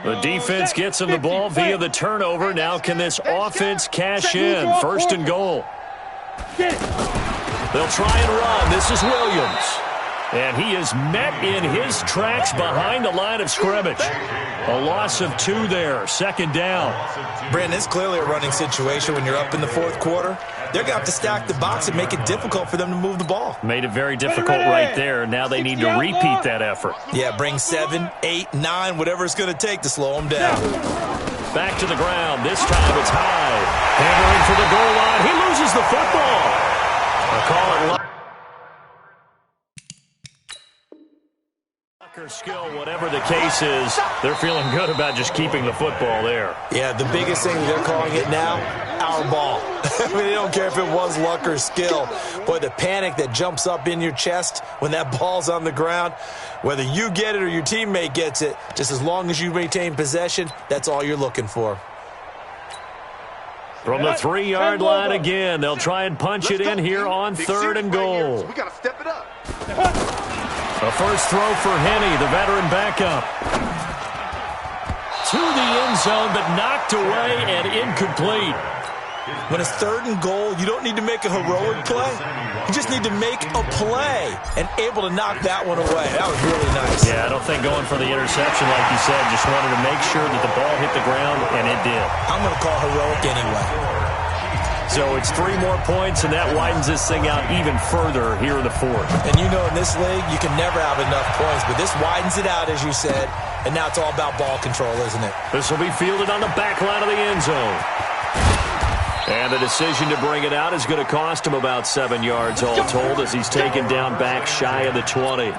Speaker 3: The defense gets him the ball via the turnover. Now can this offense cash in? 1st and goal. They'll try and run. This is Williams. And he is met in his tracks behind the line of scrimmage. A loss of 2 there. 2nd down.
Speaker 4: Brandon, it's clearly a running situation when you're up in the 4th quarter. They're going to have to stack the box and make it difficult for them to move the ball.
Speaker 3: Made it very difficult right there. Now they need to repeat that effort.
Speaker 4: Yeah, bring 7, 8, 9, whatever it's going to take to slow them down.
Speaker 3: Back to the ground. This time it's high. Hammering for the goal line. He loses the football. I'll call it Skill, whatever the case is, they're feeling good about just keeping the football there.
Speaker 4: Yeah, the biggest thing they're calling it now, our ball. I mean, they don't care if it was luck or skill. Boy, the panic that jumps up in your chest when that ball's on the ground, whether you get it or your teammate gets it, just as long as you maintain possession, that's all you're looking for.
Speaker 3: From the 3-yard line again, they'll try and punch it in here on 3rd and goal.
Speaker 5: We got to step it up.
Speaker 3: A first throw for Henney, the veteran backup. To the end zone, but knocked away and incomplete.
Speaker 4: When it's 3rd and goal, you don't need to make a heroic play. You just need to make a play and able to knock that one away. That was really nice.
Speaker 3: Yeah, I don't think going for the interception, like you said, just wanted to make sure that the ball hit the ground, and it did.
Speaker 4: I'm going to call heroic anyway.
Speaker 3: So it's 3 more points, and that widens this thing out even further here in the 4th.
Speaker 4: And you know in this league, you can never have enough points, but this widens it out, as you said, and now it's all about ball control, isn't it?
Speaker 3: This will be fielded on the back line of the end zone. And the decision to bring it out is going to cost him about 7 yards all told as he's taken down back shy of the 20.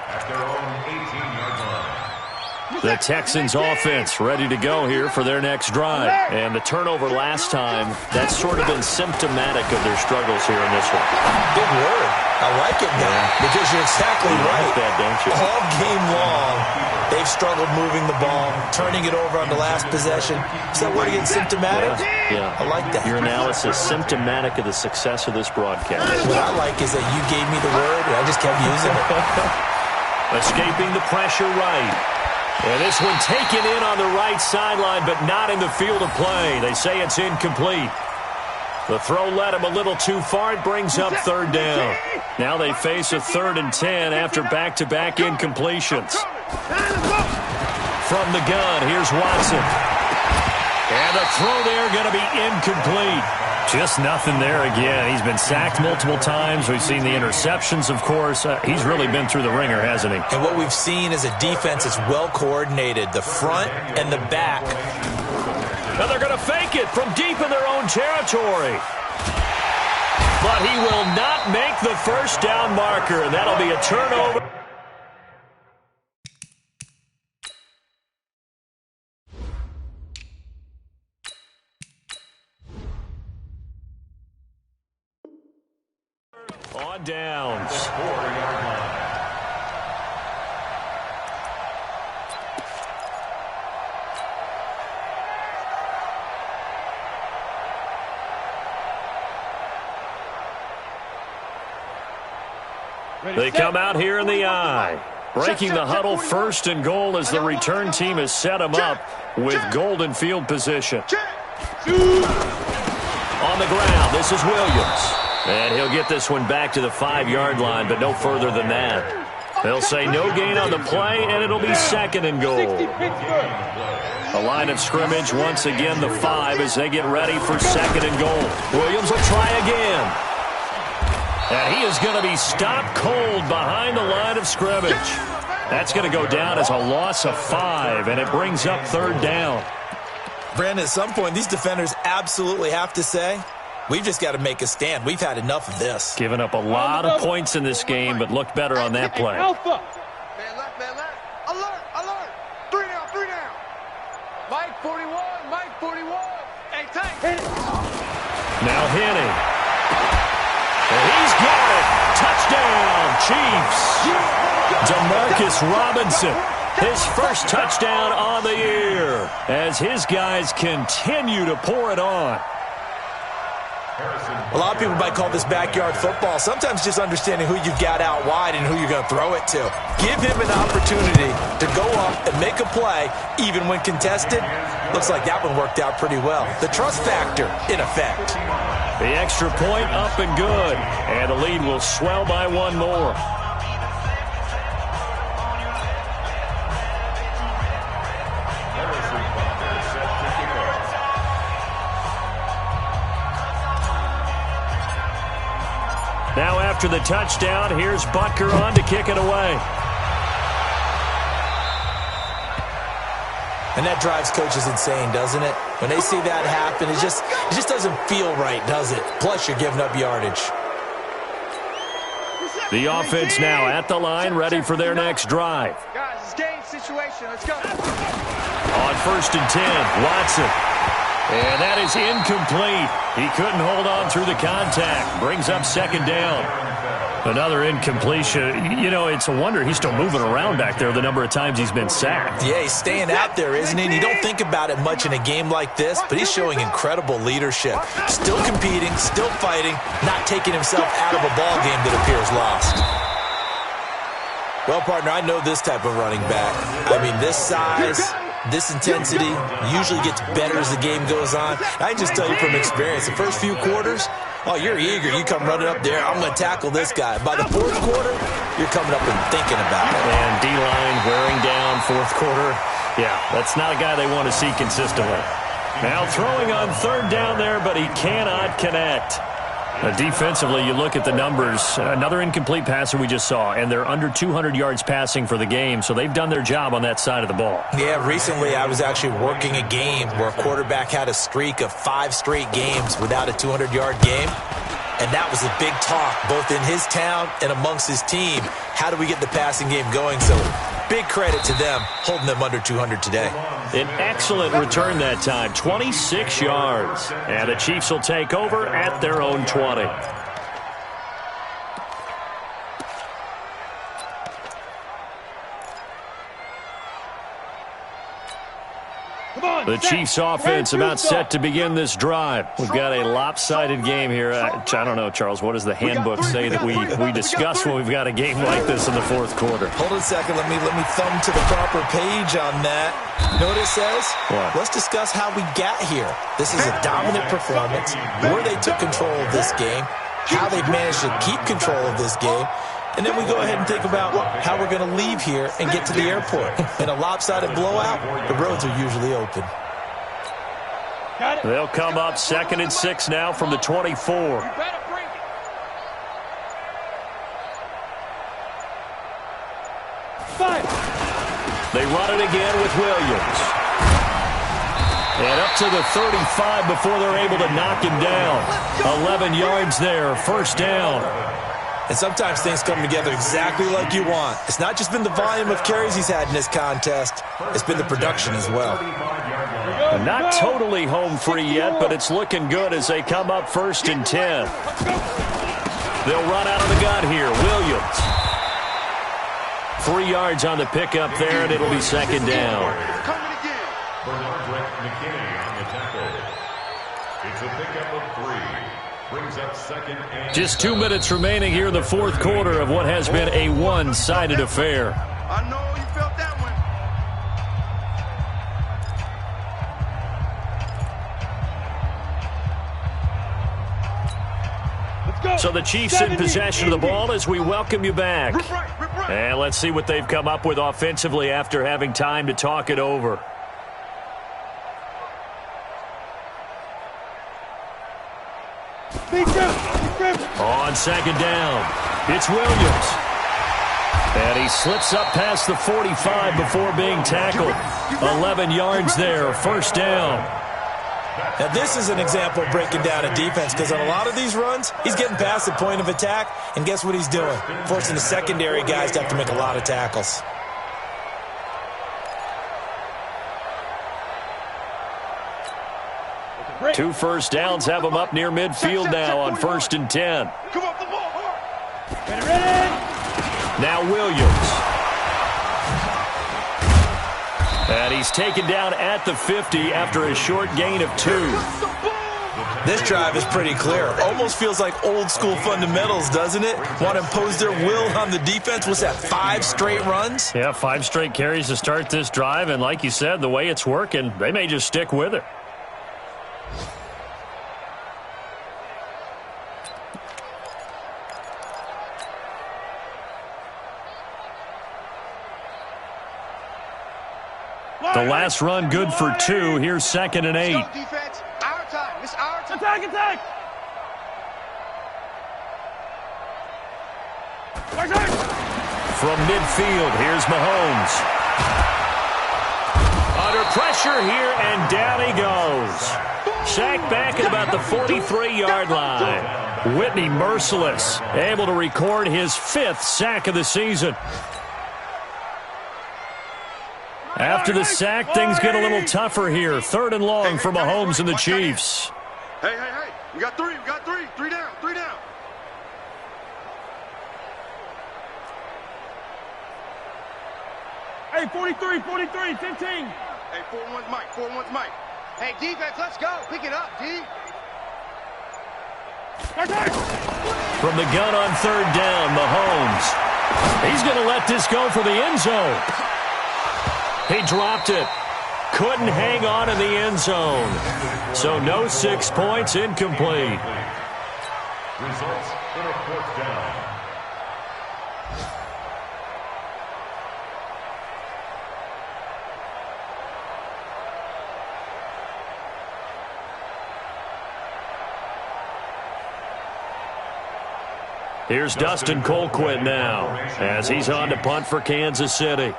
Speaker 3: The Texans offense ready to go here for their next drive. And the turnover last time, that's sort of been symptomatic of their struggles here in this one.
Speaker 4: Big word. I like it now because you're exactly right.
Speaker 3: Like that, don't you?
Speaker 4: All game long, they've struggled moving the ball, turning it over on the last possession. Is that word again, symptomatic?
Speaker 3: Yeah.
Speaker 4: I like that.
Speaker 3: Your analysis, symptomatic of the success of this broadcast.
Speaker 4: What I like is that you gave me the word, and I just kept using it.
Speaker 3: Escaping the pressure right. And this one taken in on the right sideline, but not in the field of play. They say it's incomplete. The throw led him a little too far. It brings up 3rd down. Now they face a 3rd and 10 after back-to-back incompletions. From the gun, here's Watson. And the throw there going to be incomplete. Just nothing there again. He's been sacked multiple times. We've seen the interceptions, of course. He's really been through the ringer, hasn't he?
Speaker 4: And what we've seen is a defense that's well coordinated, the front and the back.
Speaker 3: Now they're going to fake it from deep in their own territory. But he will not make the first down marker, and that'll be a turnover. On downs. They come out here in the eye. Breaking the huddle, 1st and goal as the return team has set them up with golden field position. On the ground, this is Williams. And he'll get this one back to the 5-yard line, but no further than that. They'll say no gain on the play, and it'll be 2nd and goal. A line of scrimmage, once again the 5 as they get ready for 2nd and goal. Williams will try again. And he is going to be stopped cold behind the line of scrimmage. That's going to go down as a loss of 5, and it brings up 3rd down.
Speaker 4: Brandon, at some point, these defenders absolutely have to say, we've just got to make a stand. We've had enough of this.
Speaker 3: Given up a lot of points in this game, but looked better on that play.
Speaker 5: Man left, man left. Alert, alert. 3 down, 3 down. Mike 41, Mike 41. Hey, Tank.
Speaker 3: Now Henney. And he's got it. Touchdown, Chiefs. Demarcus Robinson, his first touchdown on the year as his guys continue to pour it on.
Speaker 4: A lot of people might call this backyard football. Sometimes just understanding who you've got out wide and who you're going to throw it to. Give him an opportunity to go up and make a play, even when contested. Looks like that one worked out pretty well. The trust factor, in effect.
Speaker 3: The extra point up and good. And the lead will swell by 1 more. Now after the touchdown, here's Butker on to kick it away.
Speaker 4: And that drives coaches insane, doesn't it? When they see that happen, it just doesn't feel right, does it? Plus, you're giving up yardage.
Speaker 3: The offense now at the line, ready for their next drive.
Speaker 5: Guys, it's game situation. Let's go.
Speaker 3: On 1st and 10, Watson. And that is incomplete. He couldn't hold on through the contact. Brings up 2nd down. Another incompletion. You know, it's a wonder he's still moving around back there the number of times he's been sacked.
Speaker 4: Yeah, he's staying out there, isn't he? And you don't think about it much in a game like this, but he's showing incredible leadership. Still competing, still fighting, not taking himself out of a ball game that appears lost. Well, partner, I know this type of running back. I mean, this size, this intensity usually gets better as the game goes on. I can just tell you from experience, the first few quarters, oh, you're eager. You come running up there, I'm going to tackle this guy. By the 4th quarter, you're coming up and thinking about it.
Speaker 3: And D-line wearing down 4th quarter. Yeah, that's not a guy they want to see consistently. Now throwing on 3rd down there, but he cannot connect. Defensively, you look at the numbers. Another incomplete passer we just saw, and they're under 200 yards passing for the game, so they've done their job on that side of the ball.
Speaker 4: Yeah, recently I was actually working a game where a quarterback had a streak of 5 straight games without a 200-yard game, and that was a big talk both in his town and amongst his team. How do we get the passing game going? So big credit to them holding them under 200 today.
Speaker 3: An excellent return that time, 26 yards. And the Chiefs will take over at their own 20. The Chiefs offense about set to begin this drive. We've got a lopsided game here. I don't know, Charles, what does the handbook say that we discuss when we've got a game like this in the 4th quarter?
Speaker 4: Hold on a second. Let me thumb to the proper page on that. You know what it says?
Speaker 3: What?
Speaker 4: Let's discuss how we got here. This is a dominant performance, where they took control of this game, how they've managed to keep control of this game, and then we go ahead and think about how we're going to leave here and get to the airport. In a lopsided blowout, the roads are usually open.
Speaker 3: They'll come up 2nd and 6 now from the 24. They run it again with Williams. And up to the 35 before they're able to knock him down. 11 yards there, 1st down.
Speaker 4: And sometimes things come together exactly like you want. It's not just been the volume of carries he's had in this contest. It's been the production as well.
Speaker 3: Not totally home free yet, but it's looking good as they come up 1st and 10. They'll run out of the gun here. Williams. 3 yards on the pickup there, and it'll be 2nd down.
Speaker 6: It's a pickup of 3. Brings up 2nd and
Speaker 3: Just 2 minutes remaining here in the 4th quarter of what has been a one-sided affair.
Speaker 5: I know you felt that one. Let's go.
Speaker 3: So the Chiefs in possession of the ball as we welcome you back.
Speaker 5: Rip right.
Speaker 3: And let's see what they've come up with offensively after having time to talk it over. On 2nd down, it's Williams. And he slips up past the 45 before being tackled. 11 yards there, 1st down.
Speaker 4: Now, this is an example of breaking down a defense, because on a lot of these runs, he's getting past the point of attack, and guess what he's doing? Forcing the secondary guys to have to make a lot of tackles.
Speaker 3: Two 1st downs have him up near midfield now on 1st and 10.
Speaker 5: Come up the ball.
Speaker 3: Now Williams. And he's taken down at the 50 after a short gain of 2.
Speaker 4: This drive is pretty clear. Almost feels like old school fundamentals, doesn't it? Want to impose their will on the defense. What's that, 5 straight runs?
Speaker 3: Yeah, 5 straight carries to start this drive. And like you said, the way it's working, they may just stick with it. The last run good for 2. Here's 2nd and 8.
Speaker 5: Defense, our time. It's our time. Attack.
Speaker 3: From midfield, here's Mahomes. Under pressure here, and down he goes. Sacked back at about the 43-yard line. Whitney merciless, able to record his 5th sack of the season. After the sack, things get a little tougher here. 3rd and long for Mahomes and the Chiefs.
Speaker 5: Hey. We got three. Three down. Hey, 43, 15. Hey, 4-1's Mike.
Speaker 7: Hey, defense, let's go. Pick it up, D.
Speaker 3: From the gun on 3rd down, Mahomes. He's going to let this go for the end zone. He dropped it. Couldn't hang on in the end zone. So no 6 points, incomplete.
Speaker 6: Results in a 4th down.
Speaker 3: Here's Dustin Colquitt now as he's on to punt for Kansas City.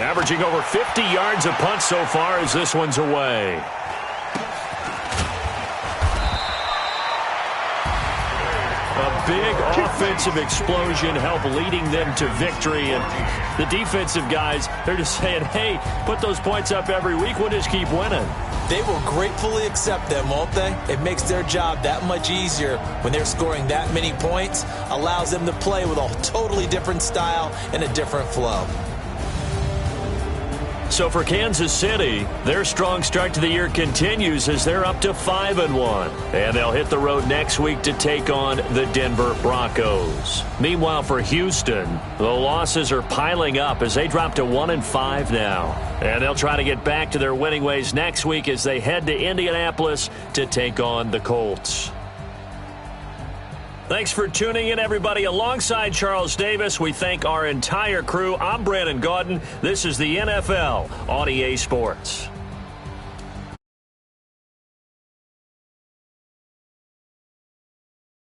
Speaker 3: Averaging over 50 yards a punt so far as this one's away. A big offensive explosion helped leading them to victory. And the defensive guys, they're just saying, hey, put those points up every week. We'll just keep winning.
Speaker 4: They will gratefully accept them, won't they? It makes their job that much easier when they're scoring that many points. Allows them to play with a totally different style and a different flow.
Speaker 3: So for Kansas City, their strong start to the year continues as they're up to 5-1. And they'll hit the road next week to take on the Denver Broncos. Meanwhile, for Houston, the losses are piling up as they drop to 1-5 now. And they'll try to get back to their winning ways next week as they head to Indianapolis to take on the Colts. Thanks for tuning in, everybody. Alongside Charles Davis, we thank our entire crew. I'm Brandon Gaudin. This is the NFL on EA Sports.